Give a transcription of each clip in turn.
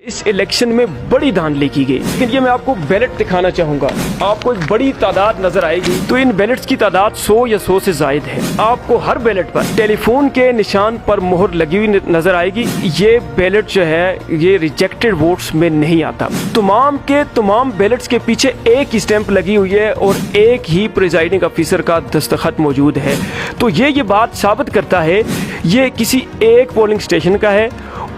इस इलेक्शन में बड़ी धांधली की गई, लेकिन ये मैं आपको बैलेट दिखाना चाहूंगा। आपको एक बड़ी तादाद नजर आएगी, तो इन बैलेट्स की तादाद 100 या 100 से जायद है। आपको हर बैलेट पर टेलीफोन के निशान पर मोहर लगी हुई नजर आएगी। ये बैलेट जो है ये रिजेक्टेड वोट्स में नहीं आता। तमाम के तमाम बैलेट्स के पीछे एक ही स्टैंप लगी हुई है और एक ही प्रिजाइडिंग ऑफिसर का दस्तखत मौजूद है। तो ये बात साबित करता है ये किसी एक पोलिंग स्टेशन का है,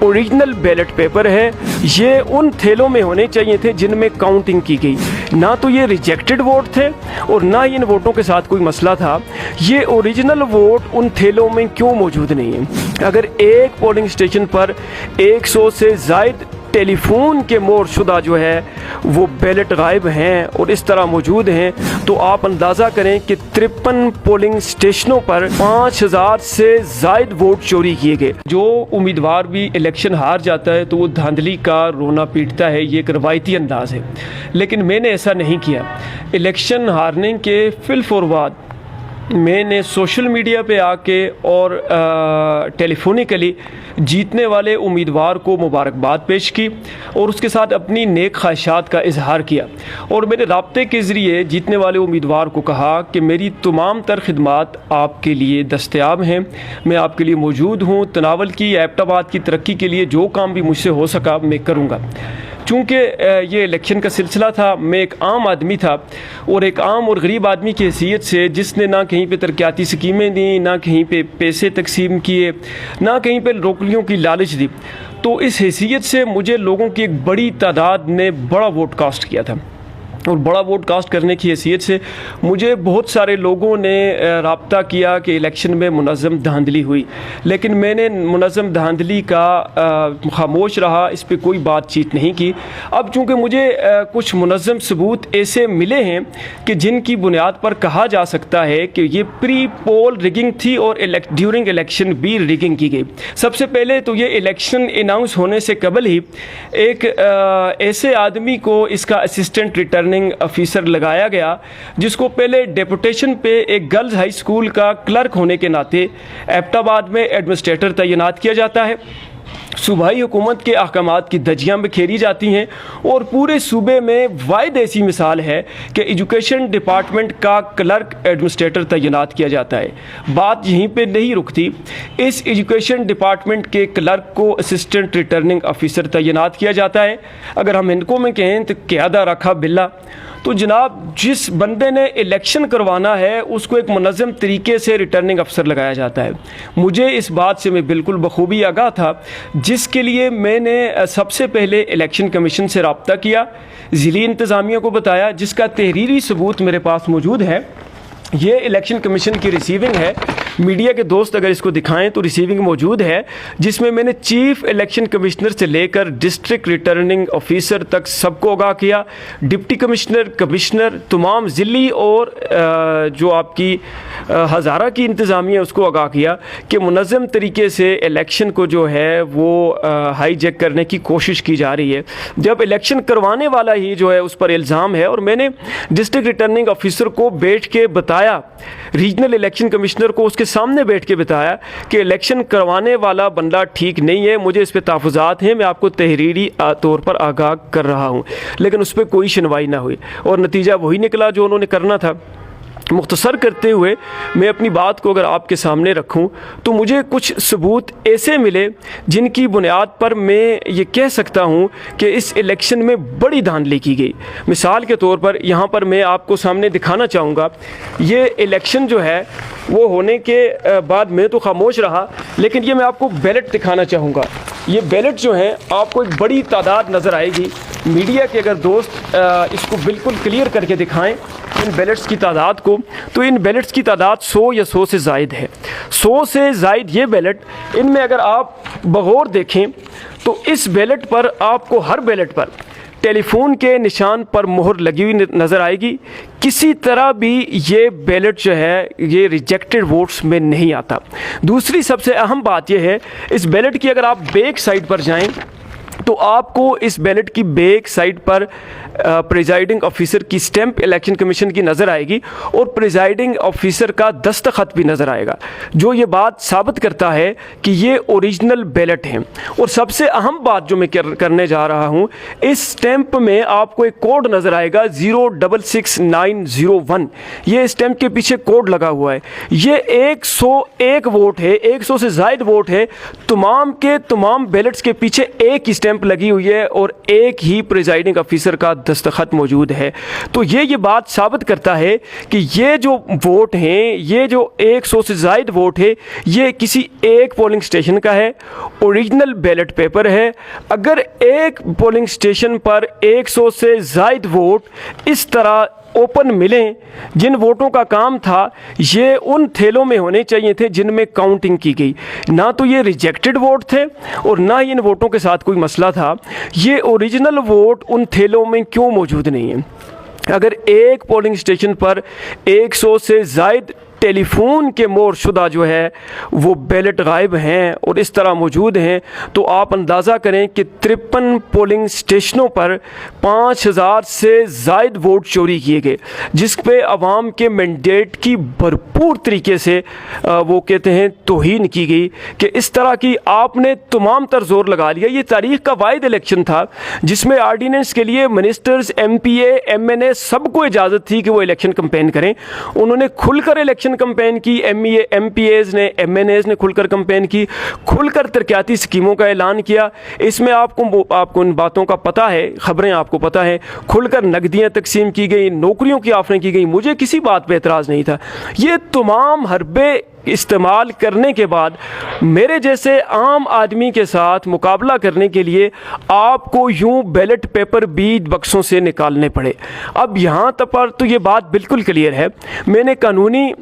ओरिजिनल बैलेट पेपर है। ये उन थैलों में होने चाहिए थे जिनमें काउंटिंग की गई। ना तो ये रिजेक्टेड वोट थे और ना ही इन वोटों के साथ कोई मसला था। ये ओरिजिनल वोट उन थैलों में क्यों मौजूद नहीं है? अगर एक पोलिंग स्टेशन पर 100 से ज़ायद टेलीफोन के मोर शुदा जो है वो बैलेट गायब हैं और इस तरह मौजूद हैं, तो आप अंदाज़ा करें कि 53 पोलिंग स्टेशनों पर 5000 से ज़ायद वोट चोरी किए गए। जो उम्मीदवार भी इलेक्शन हार जाता है तो वो धांधली का रोना पीटता है, ये एक रवायती अंदाज़ है। लेकिन मैंने ऐसा नहीं किया। इलेक्शन हारने के फिलफौर बाद मैंने सोशल मीडिया पे आके और टेलीफोनिकली जीतने वाले उम्मीदवार को मुबारकबाद पेश की और उसके साथ अपनी नेक ख्वाहिशात का इजहार किया। और मैंने राब्ते के ज़रिए जीतने वाले उम्मीदवार को कहा कि मेरी तमाम तर खिदमात आपके लिए दस्तयाब हैं, मैं आपके लिए मौजूद हूँ। तनावल की एबटाबाद की तरक्की के लिए जो काम भी मुझसे हो सका मैं करूँगा। चूँकि ये इलेक्शन का सिलसिला था, मैं एक आम आदमी था और एक आम और गरीब आदमी की हैसियत से जिसने ना कहीं पे तरक्याती स्कीमें दी, ना कहीं पे पैसे तकसीम किए, ना कहीं पे नौकरियों की लालच दी, तो इस हैसियत से मुझे लोगों की एक बड़ी तादाद ने बड़ा वोट कास्ट किया था। और बड़ा वोट कास्ट करने की हैसियत से मुझे बहुत सारे लोगों ने राब्ता किया कि इलेक्शन में मुनज़्ज़म धांधली हुई, लेकिन मैंने मुनज़्ज़म धांधली का खामोश रहा, इस पर कोई बातचीत नहीं की। अब चूँकि मुझे कुछ मुनज़्ज़म सबूत ऐसे मिले हैं कि जिनकी बुनियाद पर कहा जा सकता है कि ये प्री पोल रिगिंग थी और ड्यूरिंग इलेक्शन भी रिगिंग की गई। सबसे पहले तो ये इलेक्शन अनाउंस होने से कबल ही एक ऐसे आदमी को इसका असिस्टेंट रिटर्निंग ऑफिसर लगाया गया, जिसको पहले डेपुटेशन पे एक गर्ल्स हाई स्कूल का क्लर्क होने के नाते एबटाबाद में एडमिनिस्ट्रेटर तैनात किया जाता है। सूबाई हुकूमत के अहकामात की धज्जियाँ बिखेरी जाती हैं और पूरे सूबे में वाहिद ऐसी मिसाल है कि एजुकेशन डिपार्टमेंट का क्लर्क एडमिनिस्ट्रेटर तैनात किया जाता है। बात यहीं पे नहीं रुकती, इस एजुकेशन डिपार्टमेंट के क्लर्क को असिस्टेंट रिटर्निंग ऑफिसर तैनात किया जाता है। अगर हम इनको में कहें तो क़यादा रखा बिल्ला। तो जनाब, जिस बंदे ने इलेक्शन करवाना है उसको एक मुनज़्ज़म तरीके से रिटर्निंग अफसर लगाया जाता है। मुझे इस बात से मैं बिल्कुल बखूबी आगाह था, जिसके लिए मैंने सबसे पहले इलेक्शन कमीशन से रब्ता किया, ज़िली इंतज़ामिया को बताया, जिसका तहरीरी सबूत मेरे पास मौजूद है। ये इलेक्शन कमीशन की रिसीविंग है। मीडिया के दोस्त अगर इसको दिखाएं तो रिसीविंग मौजूद है, जिसमें मैंने चीफ इलेक्शन कमिश्नर से लेकर डिस्ट्रिक्ट रिटर्निंग ऑफिसर तक सबको आगाह किया। डिप्टी कमिश्नर, कमिश्नर, तमाम ज़िली और जो आपकी हज़ारा की इंतज़ामिया उसको आगाह किया कि मुनज़्ज़म तरीके से इलेक्शन को जो है वो हाईजैक करने की कोशिश की जा रही है, जब इलेक्शन करवाने वाला ही जो है उस पर इल्ज़ाम है। और मैंने डिस्ट्रिक्ट रिटर्निंग ऑफिसर को बैठ के बताया, रीजनल इलेक्शन कमिश्नर को उसके सामने बैठ के बताया कि इलेक्शन करवाने वाला बंदा ठीक नहीं है, मुझे इस पे तहफ़्फ़ुज़ात हैं, मैं आपको तहरीरी तौर पर आगाह कर रहा हूँ। लेकिन उस पर कोई सुनवाई ना हुई और नतीजा वही निकला जो उन्होंने करना था। मुख्तसर करते हुए मैं अपनी बात को अगर आपके सामने रखूं तो मुझे कुछ सबूत ऐसे मिले जिनकी बुनियाद पर मैं ये कह सकता हूं कि इस इलेक्शन में बड़ी धांधली की गई। मिसाल के तौर पर यहाँ पर मैं आपको सामने दिखाना चाहूँगा, ये इलेक्शन जो है वो होने के बाद मैं तो खामोश रहा, लेकिन ये मैं आपको बैलेट दिखाना चाहूँगा। ये बैलेट जो है आपको एक बड़ी तादाद नज़र आएगी। मीडिया के अगर दोस्त इसको बिल्कुल क्लियर करके दिखाएं इन बैलेट्स की तादाद को, तो इन बैलेट्स की तादाद 100 या 100 से ज़ायद है। 100 से ज़ायद ये बैलेट, इनमें अगर आप बगौर देखें तो इस बैलेट पर आपको हर बैलेट पर टेलीफोन के निशान पर मोहर लगी हुई नज़र आएगी। किसी तरह भी ये बैलेट जो है ये रिजेक्टेड वोट्स में नहीं आता। दूसरी सबसे अहम बात यह है, इस बैलेट की अगर आप बैक साइड पर जाएं तो आपको इस बैलेट की बैक साइड पर प्रिजाइडिंग ऑफिसर की स्टैंप इलेक्शन कमीशन की नज़र आएगी और प्रिजाइडिंग ऑफिसर का दस्तखत भी नज़र आएगा, जो ये बात साबित करता है कि ये ओरिजिनल बैलेट हैं। और सबसे अहम बात जो मैं करने जा रहा हूँ, इस स्टैंप में आपको एक कोड नज़र आएगा 066901। ये स्टैंप के पीछे कोड लगा हुआ है। ये 101 वोट है, 100 से ज़ायद वोट है। तमाम के तमाम बैलेट्स के पीछे एक ही स्टैंप लगी हुई है और एक ही प्रिजाइडिंग ऑफिसर का दस्तखत मौजूद है। तो ये बात साबित करता है कि ये जो वोट हैं, ये जो 100 से ज़ायद वोट है, ये किसी एक पोलिंग स्टेशन का है, ओरिजिनल बैलेट पेपर है। अगर एक पोलिंग स्टेशन पर 100 से ज़ायद वोट इस तरह ओपन मिलें, जिन वोटों का काम था ये उन थैलों में होने चाहिए थे जिनमें काउंटिंग की गई, ना तो ये रिजेक्टेड वोट थे और ना ही इन वोटों के साथ कोई मसला था। ये ओरिजिनल वोट उन थैलों में क्यों मौजूद नहीं है? अगर एक पोलिंग स्टेशन पर 100 से ज़ायद टेलीफोन के मोरशुदा जो है वो बैलेट गायब हैं और इस तरह मौजूद हैं, तो आप अंदाज़ा करें कि 53 पोलिंग स्टेशनों पर 5000 से ज़ायद वोट चोरी किए गए, जिस पे अवाम के मैंडेट की भरपूर तरीके से वो कहते हैं तौहीन की गई कि इस तरह की आपने तमाम तर जोर लगा लिया। ये तारीख़ का वाहिद इलेक्शन था जिसमें आर्डीनेंस के लिए मिनिस्टर्स, MPA, MNA सबको इजाज़त थी कि वो इलेक्शन कंपेन करें। उन्होंने खुलकर इलेक्शन कंपेन की, MPAs ने, MNAs ने खुलकर कंपेन की, खुलकर तरक्याती स्कीमों का ऐलान किया। इसमें आपको इन बातों का पता है, खबरें आपको पता है। खुलकर नकदियाँ तकसीम की गई, नौकरियों की ऑफरें की गई, मुझे किसी बात पे एतराज़ नहीं था। ये तमाम हरबे इस्तेमाल करने के बाद मेरे जैसे आम आदमी के साथ मुकाबला करने के लिए आपको यूं बैलेट पेपर भी बक्सों से निकालने पड़े। अब यहाँ तक पर तो ये बात बिल्कुल क्लियर है। मैंने कानूनी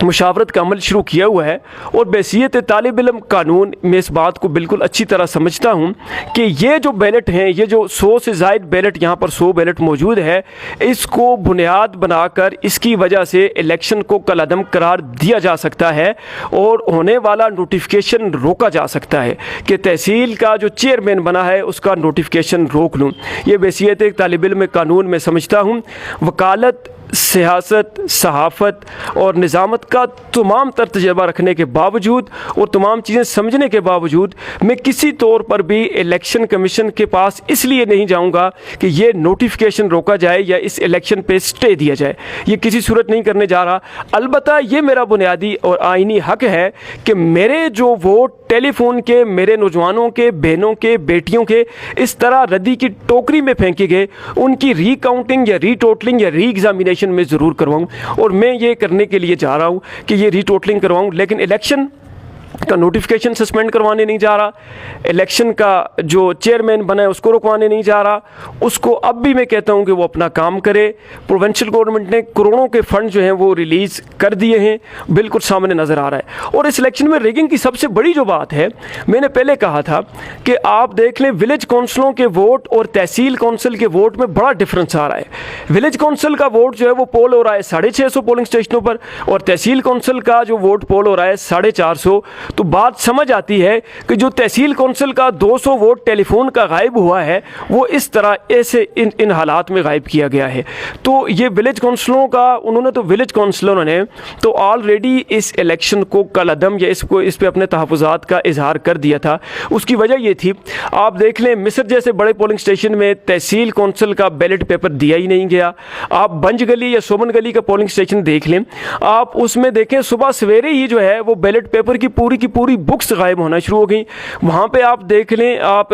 मुशावरत का अमल शुरू किया हुआ है और बैसियत तालिब इल्म कानून में इस बात को बिल्कुल अच्छी तरह समझता हूँ कि ये जो बैलेट हैं, ये जो 100 से ज़ायद बैलेट, यहाँ पर 100 बैलेट मौजूद है, इसको बुनियाद बनाकर इसकी वजह से इलेक्शन को कलअदम करार दिया जा सकता है और होने वाला नोटिफिकेशन रोका जा सकता है कि तहसील का जो चेयरमैन बना है उसका नोटिफिकेशन रोक लूँ। ये बैसियत एक तालिब इल्म कानून में समझता हूँ। वकालत, सियासत, सहाफ़त और निज़ामत का तमाम तर तजर्बा रखने के बावजूद और तमाम चीज़ें समझने के बावजूद मैं किसी तौर पर भी इलेक्शन कमीशन के पास इसलिए नहीं जाऊंगा कि ये नोटिफिकेशन रोका जाए या इस इलेक्शन पे स्टे दिया जाए। ये किसी सूरत नहीं करने जा रहा। अलबत्ता ये मेरा बुनियादी और आइनी हक है कि मेरे जो वोट टेलीफोन के, मेरे नौजवानों के, बहनों के, बेटियों के इस तरह रद्दी की टोकरी में फेंके गए, उनकी रीकाउंटिंग या रीटोटलिंग या री एग्जामिनेशन में ज़रूर करवाऊँ। और मैं ये करने के लिए जा रहा हूँ कि ये रीटोटलिंग करवाऊँ, लेकिन इलेक्शन का नोटिफिकेशन सस्पेंड करवाने नहीं जा रहा, इलेक्शन का जो चेयरमैन बना है उसको रुकवाने नहीं जा रहा। उसको अब भी मैं कहता हूं कि वो अपना काम करे। प्रोविंशियल गवर्नमेंट ने करोड़ों के फंड जो हैं वो रिलीज़ कर दिए हैं, बिल्कुल सामने नज़र आ रहा है। और इस इलेक्शन में रिगिंग की सबसे बड़ी जो बात है, मैंने पहले कहा था कि आप देख लें विलेज काउंसिलों के वोट और तहसील काउंसिल के वोट में बड़ा डिफरेंस आ रहा है। विलेज काउंसिल का वोट जो है वो पोल हो रहा है 650 पोलिंग स्टेशनों पर और तहसील काउंसिल का जो वोट पोल हो रहा है 450। तो बात समझ आती है कि जो तहसील काउंसिल का 200 वोट टेलीफोन का गायब हुआ है वो इस तरह ऐसे इन हालात में गायब किया गया है। तो ये विलेज काउंसिलों का विलेज काउंसिलरों ने तो ऑलरेडी इस इलेक्शन को कलअदम या इस पे अपने तहफ़्फ़ुज़ात का इजहार कर दिया था। उसकी वजह ये थी, आप देख लें मिस्र जैसे बड़े पोलिंग स्टेशन में तहसील काउंसिल का बैलेट पेपर दिया ही नहीं गया। आप बंज गली या सोमन गली का पोलिंग स्टेशन देख लें, आप उसमें देखें सुबह सवेरे ही जो है वो बैलेट पेपर की पूरी बुक्स गायब होना शुरू हो गई। वहाँ पे आप देख लें, आप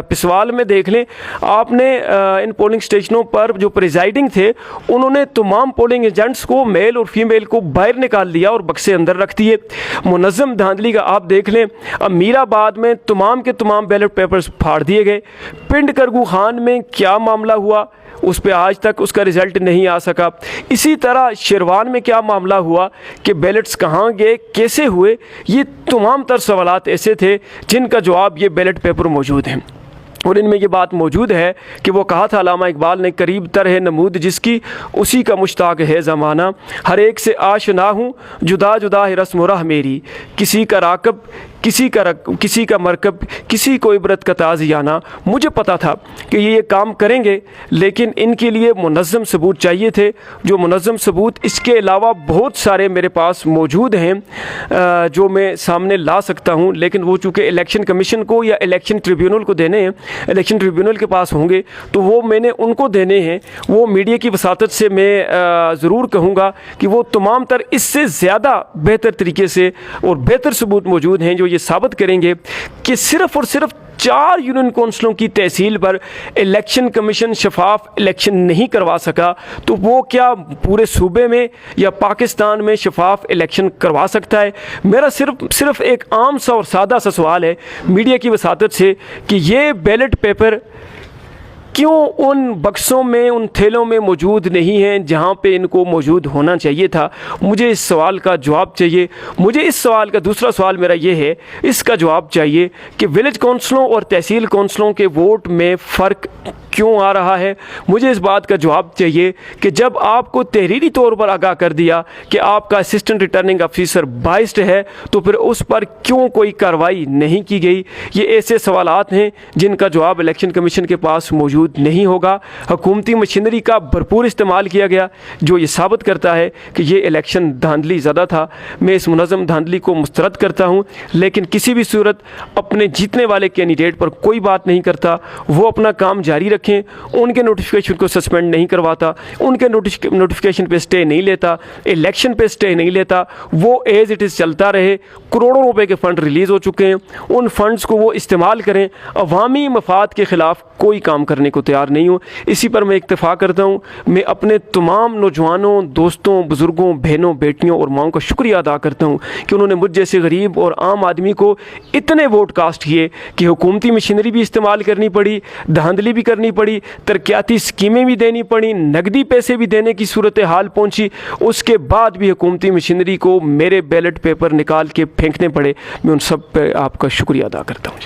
पिसवाल में देख लें, आपने इन पोलिंग स्टेशनों पर जो प्रिजाइडिंग थे उन्होंने तमाम पोलिंग एजेंट्स को, मेल और फीमेल को बाहर निकाल दिया और बक्से अंदर रख दिए। मुनज़्ज़म धांधली का आप देख लें, अमीराबाद में तमाम के तमाम बैलेट पेपर्स फाड़ दिए गए। पिंड करगू खान में क्या मामला हुआ उस पर आज तक उसका रिज़ल्ट नहीं आ सका। इसी तरह शेरवान में क्या मामला हुआ कि बैलेट्स कहाँ गए, कैसे हुए, ये तमाम तर सवालात ऐसे थे जिनका जवाब ये बैलेट पेपर मौजूद हैं। और इनमें ये बात मौजूद है कि वो कहा था अल्लामा इकबाल ने, करीब तर है नमूद जिसकी उसी का मुश्ताक है ज़माना, हर एक से आशना हूँ जुदा जुदा है रस्म राह मेरी, किसी का राकब किसी का मरकब, किसी को इबरत का ताज़ियाना। मुझे पता था कि ये काम करेंगे, लेकिन इनके लिए मुनज़्ज़म सबूत चाहिए थे। जो मुनज़्ज़म सबूत इसके अलावा बहुत सारे मेरे पास मौजूद हैं जो मैं सामने ला सकता हूं, लेकिन वो चूँकि इलेक्शन कमीशन को या इलेक्शन ट्रिब्यूनल को देने हैं, इलेक्शन ट्रिब्यूनल के पास होंगे, तो वो मैंने उनको देने हैं। वो मीडिया की वसातत से मैं ज़रूर कहूँगा कि वो तमाम तर इससे ज़्यादा बेहतर तरीके से और बेहतर सबूत मौजूद हैं जो ये साबित करेंगे कि सिर्फ़ और सिर्फ 4 यूनियन कौंसलों की तहसील पर इलेक्शन कमीशन शफाफ इलेक्शन नहीं करवा सका, तो वो क्या पूरे सूबे में या पाकिस्तान में शफाफ इलेक्शन करवा सकता है? मेरा सिर्फ एक आम सा और सादा सा सवाल है मीडिया की वसातत से कि ये बैलेट पेपर क्यों उन बक्सों में, उन थैलों में मौजूद नहीं हैं जहां पे इनको मौजूद होना चाहिए था? मुझे इस सवाल का जवाब चाहिए। मुझे इस सवाल का दूसरा सवाल मेरा ये है, इसका जवाब चाहिए कि विलेज काउंसलों और तहसील काउंसलों के वोट में फ़र्क क्यों आ रहा है? मुझे इस बात का जवाब चाहिए कि जब आपको तहरीरी तौर पर आगाह कर दिया कि आपका असिस्टेंट रिटर्निंग अफसर बाइस्ड है, तो फिर उस पर क्यों कोई कार्रवाई नहीं की गई? ये ऐसे सवालात हैं जिनका जवाब इलेक्शन कमीशन के पास मौजूद नहीं होगा। हुकूमती मशीनरी का भरपूर इस्तेमाल किया गया, जो ये साबित करता है कि ये इलेक्शन धांधली ज़्यादा था। मैं इस मुनज़्ज़म धांधली को मुस्तरद करता हूँ, लेकिन किसी भी सूरत अपने जीतने वाले कैंडिडेट पर कोई बात नहीं करता। वो अपना काम जारी रखें, उनके नोटिफिकेशन को सस्पेंड नहीं करवाता, उनके नोटिफिकेशन पे स्टे नहीं लेता, इलेक्शन पे स्टे नहीं लेता। वो एज इट इज़ चलता रहे। करोड़ों रुपए के फ़ंड रिलीज़ हो चुके हैं, उन फंड्स को वो इस्तेमाल करें। अवामी मफाद के ख़िलाफ़ कोई काम करने को तैयार नहीं हूँ। इसी पर मैं इत्तेफाक करता हूँ। मैं अपने तमाम नौजवानों, दोस्तों, बुज़ुर्गों, बहनों, बेटियों और माँओं का शुक्रिया अदा करता हूँ कि उन्होंने मुझ जैसे गरीब और आम आदमी को इतने वोट कास्ट किए कि हुकूमती मशीनरी भी इस्तेमाल करनी पड़ी, धांधली भी करनी पड़ी, तरक्याती स्कीमें भी देनी पड़ी, नकदी पैसे भी देने की सूरत हाल पहुँची। उसके बाद भी हुकूमती मशीनरी को मेरे बैलेट पेपर निकाल के फेंकने पड़े। मैं उन सब पर आपका शुक्रिया अदा करता हूँ।